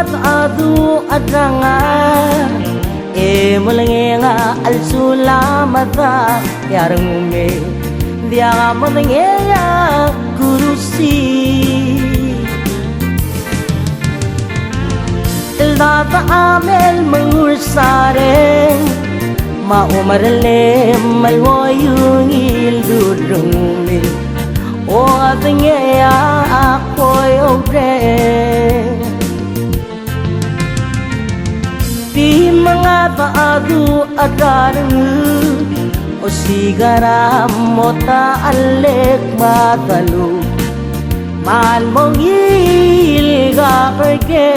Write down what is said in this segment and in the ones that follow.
adu adanga e mulenga alsula mata yarangume dia mulenga kurusi data amel mengursare ma umarle malwoyungil durungil o atinge ya akoy ogre di mga taadu adarang o sigara mota alek matalu mal mongil ga perke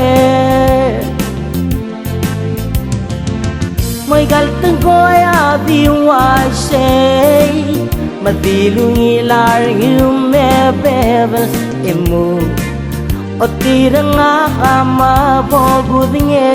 moy galteng koya diwasay madilung ilar yume bebel emu o tirang akama bogudnge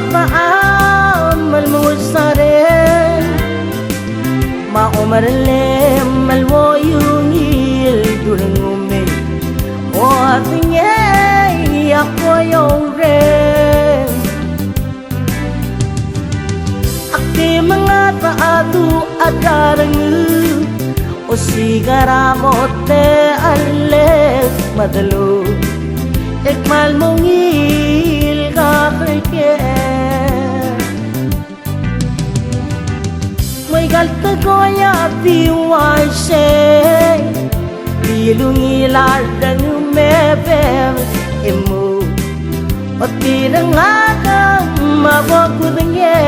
Amal musare ma umarle malwoyungil durangume o atinge akoyore akti mga taadu adarang o sigara mote alek madalo ekmal mongil ka perke galta goya diwasay bilung ilar dang mebel emu o tirang akam mabogudnge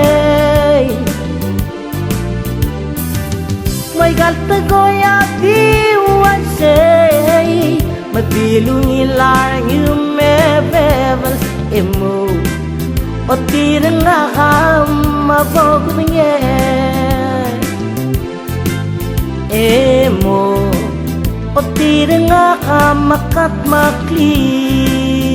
may galta goya diwasay mabilung ilar mebel emu o tirang akam mabogudnge emo o tirang akam makat makli